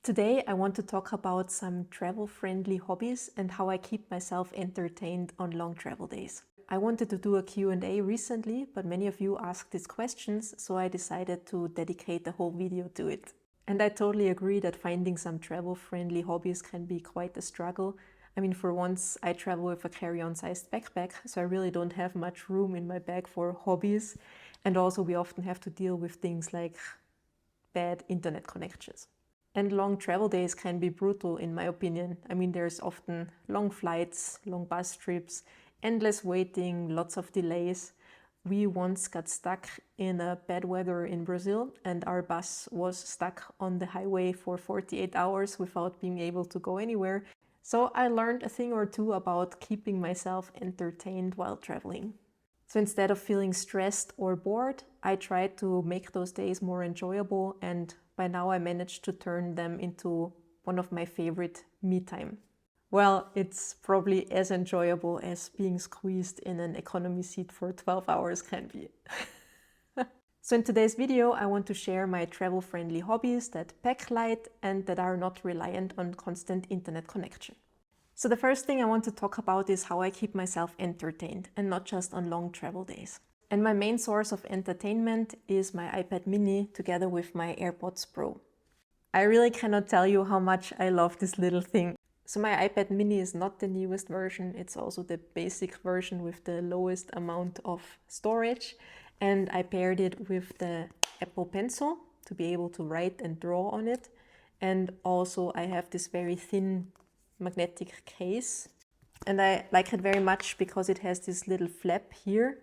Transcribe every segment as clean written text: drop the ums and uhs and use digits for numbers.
Today I want to talk about some travel-friendly hobbies and how I keep myself entertained on long travel days. I wanted to do a Q&A recently, but many of you asked these questions, so I decided to dedicate the whole video to it. And I totally agree that finding some travel-friendly hobbies can be quite a struggle. I mean, for once I travel with a carry-on sized backpack, so I really don't have much room in my bag for hobbies. And also we often have to deal with things like bad internet connections. And long travel days can be brutal, in my opinion. I mean, there's often long flights, long bus trips, endless waiting, lots of delays. We once got stuck in a bad weather in Brazil, and our bus was stuck on the highway for 48 hours without being able to go anywhere. So I learned a thing or two about keeping myself entertained while traveling. So instead of feeling stressed or bored, I tried to make those days more enjoyable, and by now I managed to turn them into one of my favorite me time. Well, it's probably as enjoyable as being squeezed in an economy seat for 12 hours can be. So in today's video, I want to share my travel-friendly hobbies that pack light and that are not reliant on constant internet connection. So the first thing I want to talk about is how I keep myself entertained, and not just on long travel days. And my main source of entertainment is my iPad mini together with my AirPods Pro. I really cannot tell you how much I love this little thing. So my iPad mini is not the newest version, it's also the basic version with the lowest amount of storage. And I paired it with the Apple Pencil to be able to write and draw on it. And also I have this very thin magnetic case. And I like it very much because it has this little flap here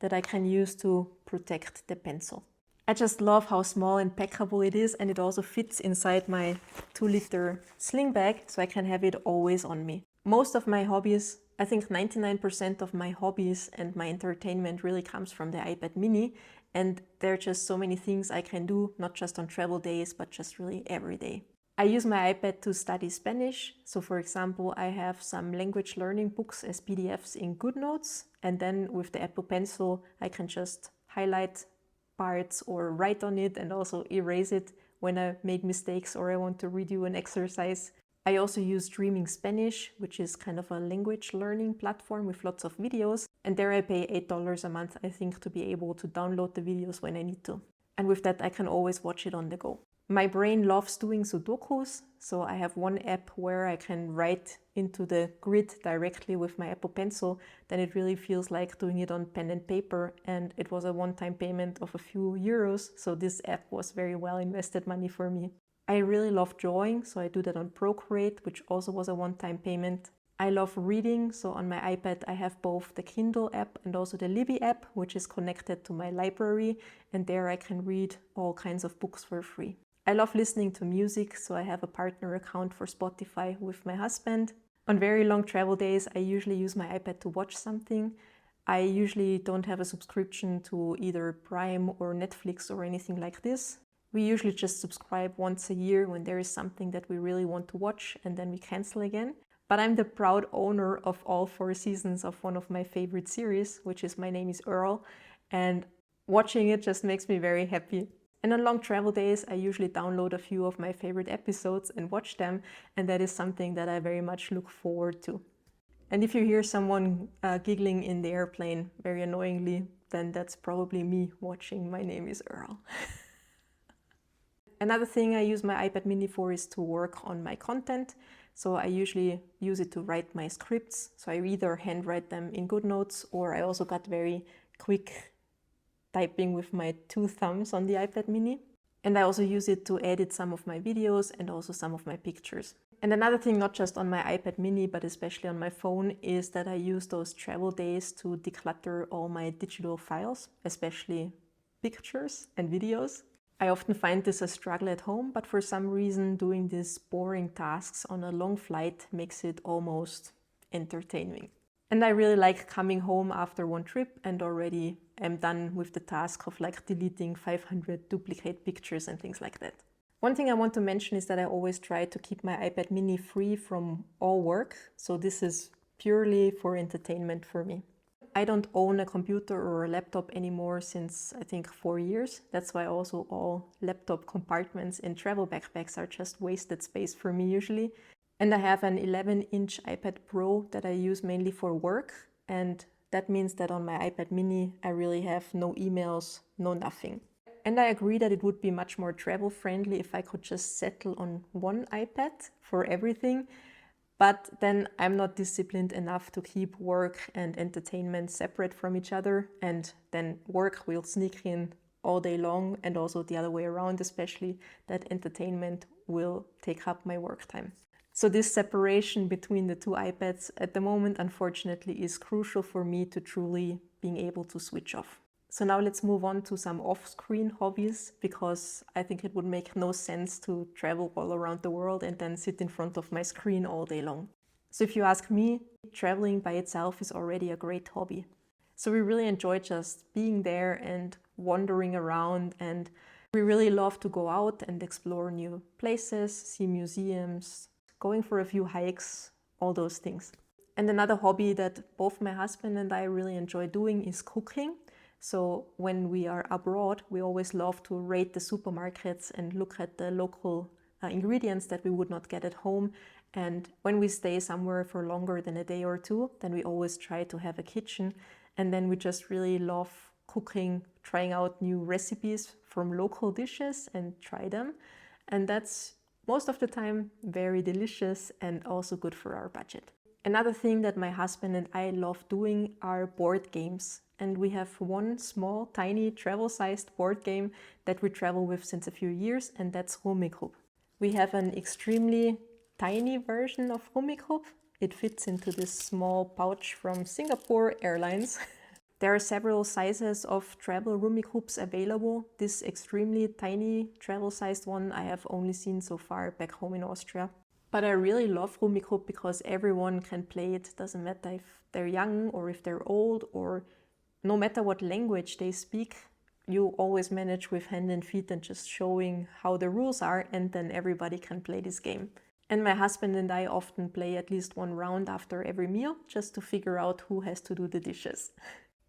that I can use to protect the pencil. I just love how small and packable it is, and it also fits inside my 2-liter sling bag, so I can have it always on me. Most of my hobbies, I think 99% of my hobbies and my entertainment really comes from the iPad mini, and there are just so many things I can do, not just on travel days, but just really every day. I use my iPad to study Spanish. So for example, I have some language learning books as PDFs in Goodnotes. And then with the Apple Pencil, I can just highlight parts or write on it and also erase it when I make mistakes or I want to redo an exercise. I also use Streaming Spanish, which is kind of a language learning platform with lots of videos. And there I pay $8 a month, I think, to be able to download the videos when I need to. And with that, I can always watch it on the go. My brain loves doing Sudokus, so I have one app where I can write into the grid directly with my Apple Pencil. Then it really feels like doing it on pen and paper, and it was a one-time payment of a few euros, so this app was very well invested money for me. I really love drawing, so I do that on Procreate, which also was a one-time payment. I love reading, so on my iPad I have both the Kindle app and also the Libby app, which is connected to my library, and there I can read all kinds of books for free. I love listening to music, so I have a partner account for Spotify with my husband. On very long travel days, I usually use my iPad to watch something. I usually don't have a subscription to either Prime or Netflix or anything like this. We usually just subscribe once a year when there is something that we really want to watch, and then we cancel again. But I'm the proud owner of all 4 seasons of one of my favorite series, which is My Name is Earl, and watching it just makes me very happy. And on long travel days, I usually download a few of my favorite episodes and watch them, and that is something that I very much look forward to. And if you hear someone giggling in the airplane very annoyingly, then that's probably me watching My Name is Earl. Another thing I use my iPad mini for is to work on my content. So I usually use it to write my scripts. So I either handwrite them in Goodnotes, or I also got very quick typing with my 2 thumbs on the iPad mini. And I also use it to edit some of my videos and also some of my pictures. And another thing, not just on my iPad mini, but especially on my phone, is that I use those travel days to declutter all my digital files, especially pictures and videos. I often find this a struggle at home, but for some reason doing these boring tasks on a long flight makes it almost entertaining. And I really like coming home after one trip and already am done with the task of like deleting 500 duplicate pictures and things like that. One thing I want to mention is that I always try to keep my iPad mini free from all work. So this is purely for entertainment for me. I don't own a computer or a laptop anymore since I think 4 years. That's why also all laptop compartments in travel backpacks are just wasted space for me usually. And I have an 11-inch iPad Pro that I use mainly for work, and that means that on my iPad mini I really have no emails, no nothing. And I agree that it would be much more travel friendly if I could just settle on one iPad for everything. But then I'm not disciplined enough to keep work and entertainment separate from each other, and then work will sneak in all day long, and also the other way around, especially that entertainment will take up my work time. So this separation between the two iPads at the moment, unfortunately, is crucial for me to truly being able to switch off. So now let's move on to some off-screen hobbies, because I think it would make no sense to travel all around the world and then sit in front of my screen all day long. So if you ask me, traveling by itself is already a great hobby. So we really enjoy just being there and wandering around, and we really love to go out and explore new places, see museums, going for a few hikes, all those things. And another hobby that both my husband and I really enjoy doing is cooking. So when we are abroad, we always love to raid the supermarkets and look at the local ingredients that we would not get at home. And when we stay somewhere for longer than a day or two, then we always try to have a kitchen. And then we just really love cooking, trying out new recipes from local dishes and try them. And that's most of the time very delicious and also good for our budget. Another thing that my husband and I love doing are board games. And we have one small, tiny, travel-sized board game that we travel with since a few years, and that's Rummikub. We have an extremely tiny version of Rummikub. It fits into this small pouch from Singapore Airlines. There are several sizes of travel Rummikubs available. This extremely tiny travel-sized one I have only seen so far back home in Austria. But I really love Rummikub because everyone can play it. Doesn't matter if they're young or if they're old, or no matter what language they speak, you always manage with hand and feet and just showing how the rules are, and then everybody can play this game. And my husband and I often play at least one round after every meal, just to figure out who has to do the dishes.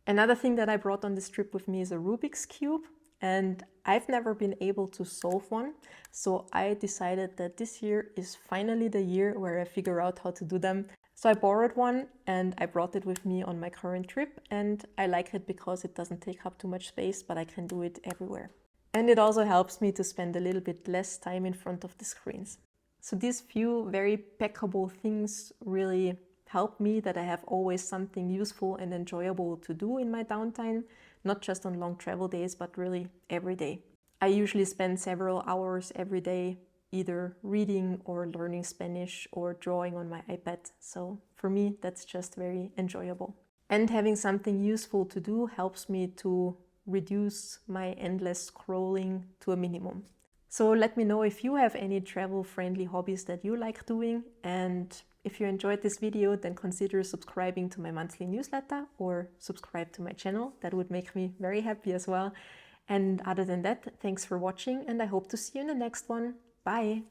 Another thing that I brought on this trip with me is a Rubik's Cube, and I've never been able to solve one. So I decided that this year is finally the year where I figure out how to do them. So I borrowed one and I brought it with me on my current trip, and I like it because it doesn't take up too much space, but I can do it everywhere. And it also helps me to spend a little bit less time in front of the screens. So these few very packable things really help me that I have always something useful and enjoyable to do in my downtime, not just on long travel days, but really every day. I usually spend several hours every day either reading or learning Spanish or drawing on my iPad. So for me, that's just very enjoyable. And having something useful to do helps me to reduce my endless scrolling to a minimum. So let me know if you have any travel-friendly hobbies that you like doing. And if you enjoyed this video, then consider subscribing to my monthly newsletter or subscribe to my channel. That would make me very happy as well. And other than that, thanks for watching, and I hope to see you in the next one. Bye!